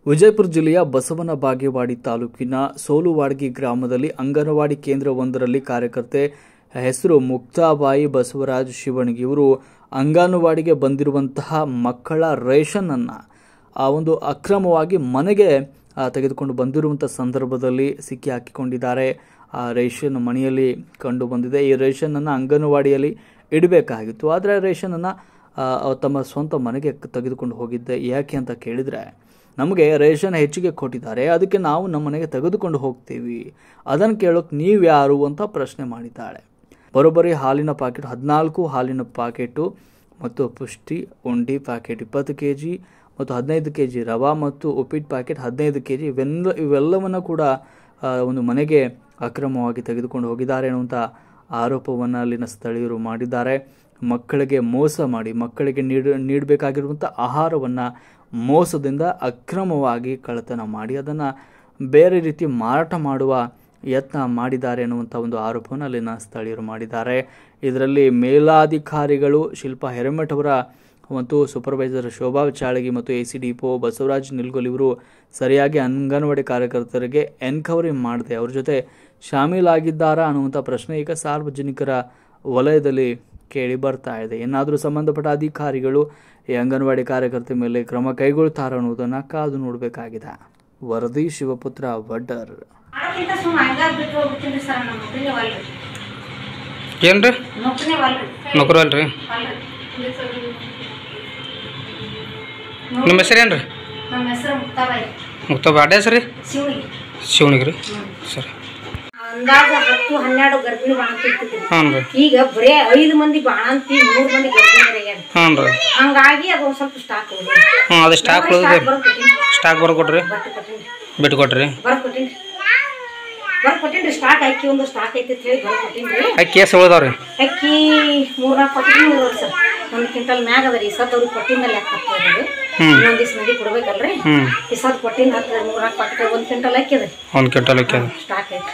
ವಿಜಯಪುರ ಜಿಲ್ಲೆಯ ಬಸವನ ಬಾಗೇವಾಡಿ ತಾಲೂಕಿನ ಸೋಲುವಾಡಗಿ ಗ್ರಾಮದಲ್ಲಿ ಅಂಗನವಾಡಿ ಕೇಂದ್ರವೊಂದರಲ್ಲಿ ಕಾರ್ಯಕರ್ತೆ ಹೆಸರು ಮುಕ್ತಾಬಾಯಿ ಬಸವರಾಜ್ ಶಿವಣಗಿ ಇವರು ಅಂಗನವಾಡಿಗೆ ಬಂದಿರುವಂತಹ ಮಕ್ಕಳ ರೇಷನ್ ಅನ್ನು ಒಂದು ಅಕ್ರಮವಾಗಿ ಮನೆಗೆ ತೆಗೆದುಕೊಂಡು ಬಂದಿರುವಂತಹ ಸಂದರ್ಭದಲ್ಲಿ ಸಿಕ್ಕಿ ಹಾಕಿಕೊಂಡಿದ್ದಾರೆ. ಆ ರೇಷನ್ ಮನೆಯಲ್ಲಿ ಕಂಡು ಬಂದಿದೆ. ಈ ರೇಷನ್ ಅನ್ನು ಅಂಗನವಾಡಿಯಲ್ಲಿ ಇಡಬೇಕಾಗಿತ್ತು, ಆದರೆ ರೇಷನ್ ಅನ್ನು ತಮ್ಮ ಸ್ವಂತ ಮನೆಗೆ ತೆಗೆದುಕೊಂಡು ಹೋಗಿದ್ದೆ. ಯಾಕೆ ಅಂತ ಕೇಳಿದರೆ, ನಮಗೆ ರೇಷನ್ ಹೆಚ್ಚಿಗೆ ಕೊಟ್ಟಿದ್ದಾರೆ, ಅದಕ್ಕೆ ನಾವು ನಮ್ಮ ಮನೆಗೆ ತೆಗೆದುಕೊಂಡು ಹೋಗ್ತೀವಿ, ಅದನ್ನು ಕೇಳೋಕೆ ನೀವು ಯಾರು ಅಂತ ಪ್ರಶ್ನೆ ಮಾಡಿದ್ದಾಳೆ. ಬರೋಬ್ಬರಿ ಹಾಲಿನ ಪ್ಯಾಕೆಟ್ 14 ಹಾಲಿನ ಪ್ಯಾಕೆಟು ಮತ್ತು ಪುಷ್ಟಿ ಉಂಡಿ ಪ್ಯಾಕೆಟ್ 20 kg ಮತ್ತು 15 kg ರವಾ ಮತ್ತು ಉಪ್ಪಿಟ್ಟು ಪ್ಯಾಕೆಟ್ 15 kg ಇವೆಲ್ಲವನ್ನು ಕೂಡ ಒಂದು ಮನೆಗೆ ಅಕ್ರಮವಾಗಿ ತೆಗೆದುಕೊಂಡು ಹೋಗಿದ್ದಾರೆ ಅನ್ನುವಂಥ ಆರೋಪವನ್ನು ಅಲ್ಲಿನ ಸ್ಥಳೀಯರು ಮಾಡಿದ್ದಾರೆ. ಮಕ್ಕಳಿಗೆ ಮೋಸ ಮಾಡಿ ಮಕ್ಕಳಿಗೆ ನೀಡಬೇಕಾಗಿರುವಂಥ ಆಹಾರವನ್ನು ಮೋಸದಿಂದ ಅಕ್ರಮವಾಗಿ ಕಳ್ಳತನ ಮಾಡಿ ಅದನ್ನು ಬೇರೆ ರೀತಿ ಮಾರಾಟ ಮಾಡುವ ಯತ್ನ ಮಾಡಿದ್ದಾರೆ ಅನ್ನುವಂಥ ಒಂದು ಆರೋಪವನ್ನು ಅಲ್ಲಿನ ಸ್ಥಳೀಯರು ಮಾಡಿದ್ದಾರೆ. ಇದರಲ್ಲಿ ಮೇಲಾಧಿಕಾರಿಗಳು ಶಿಲ್ಪಾ ಹಿರೇಮಠ್ ಅವರ ಮತ್ತು ಸೂಪರ್ವೈಸರ್ ಶೋಭಾ ಚಾಳಗಿ ಮತ್ತು ACDPO ಬಸವರಾಜ್ ನಿಲ್ಗೋಲ್ ಇವರು ಸರಿಯಾಗಿ ಅಂಗನವಾಡಿ ಕಾರ್ಯಕರ್ತರಿಗೆ ಎನ್ಕ್ವೈರಿ ಮಾಡದೆ ಅವ್ರ ಜೊತೆ ಶಾಮೀಲಾಗಿದ್ದಾರಾ ಅನ್ನುವಂಥ ಪ್ರಶ್ನೆ ಈಗ ಸಾರ್ವಜನಿಕರ ವಲಯದಲ್ಲಿ ಕೇಳಿ ಬರ್ತಾ ಇದೆ. ಏನಾದರೂ ಸಂಬಂಧಪಟ್ಟ ಅಧಿಕಾರಿಗಳು ಈ ಅಂಗನವಾಡಿ ಕಾರ್ಯಕರ್ತೆ ಮೇಲೆ ಕ್ರಮ ಕೈಗೊಳ್ತಾರೆ ಅನ್ನೋದನ್ನು ಕಾದು ನೋಡಬೇಕಾಗಿದೆ. ವರದಿ ಶಿವಪುತ್ರ ವಡ್ಡರ್. ಏನ್ರಿ ನೌಕರಿ ಅಲ್ರಿ? ನಿಮ್ಮ ಹೆಸರೇನ್ರಿ? ಮುಕ್ತಾಬಾಯಿ. ಅಡ್ಡ ಹೆಸರು ಶಿವಣಿಗೆ ರೀ. ಸರಿ. ಅಂದಾಜ 10-12 ಗರ್ಭಿಣಿ ಬಾಣಂತಿರ್ತಿದ್ರಿ. ಈಗ ಬರೇ 5 ಮಂದಿ ಬಾಣಂತಿ 3 ಮಂದಿ ಗರ್ಭಿಣಿಯರ. ಹಂಗಾಗಿ ಅದು ಒಂದ್ ಸ್ವಲ್ಪ ಸ್ಟಾಕ್ ಅದು ಸ್ಟಾಕ್ ಸ್ಟಾಕ್ ಬರ್ಕೊಟ್ರಿ ಬಿಟ್ಟು ಕೊಟ್ರಿ ಬರ್ಕೊಟ್ಟಿನ್ರಿ. ಸ್ಟಾಕ್ ಅಕ್ಕಿ ಒಂದು ಸ್ಟಾಕ್ ಐತಿ ಅಂತ ಹೇಳಿ ಬರ್ಕೊಟ್ಟಿನ್ರಿ. ಅಕ್ಕಿ ಎಷ್ಟು ಉಳ್ದಾವ್ರಿ? ಅಕ್ಕಿ 3-4 ಕೊಟ್ಟಿನಿ ಸರ್. 1 ಕ್ವಿಂಟಲ್ ಮ್ಯಾಗ ಅದರಿ. ಅವ್ರಿಗೆ ಕೊಟ್ಟಿನ ಮೇಲೆ ಹಾಕ್ತಾರೆ. ಇನ್ನೊಂದ್ ದಿವ್ಸ ಮಂದಿ ಕೊಡ್ಬೇಕಲ್ರಿ. ಕೊಟ್ಟಿನ 3-4 ಪಾಕೆಟ್ 1 ಕ್ವಿಂಟಲ್ ಅಕ್ಕಿ ಅದ. 1 ಕ್ವಿಂಟಲ್ ಅಕ್ಕಿ ಸ್ಟಾಕ್ ಐತಿ.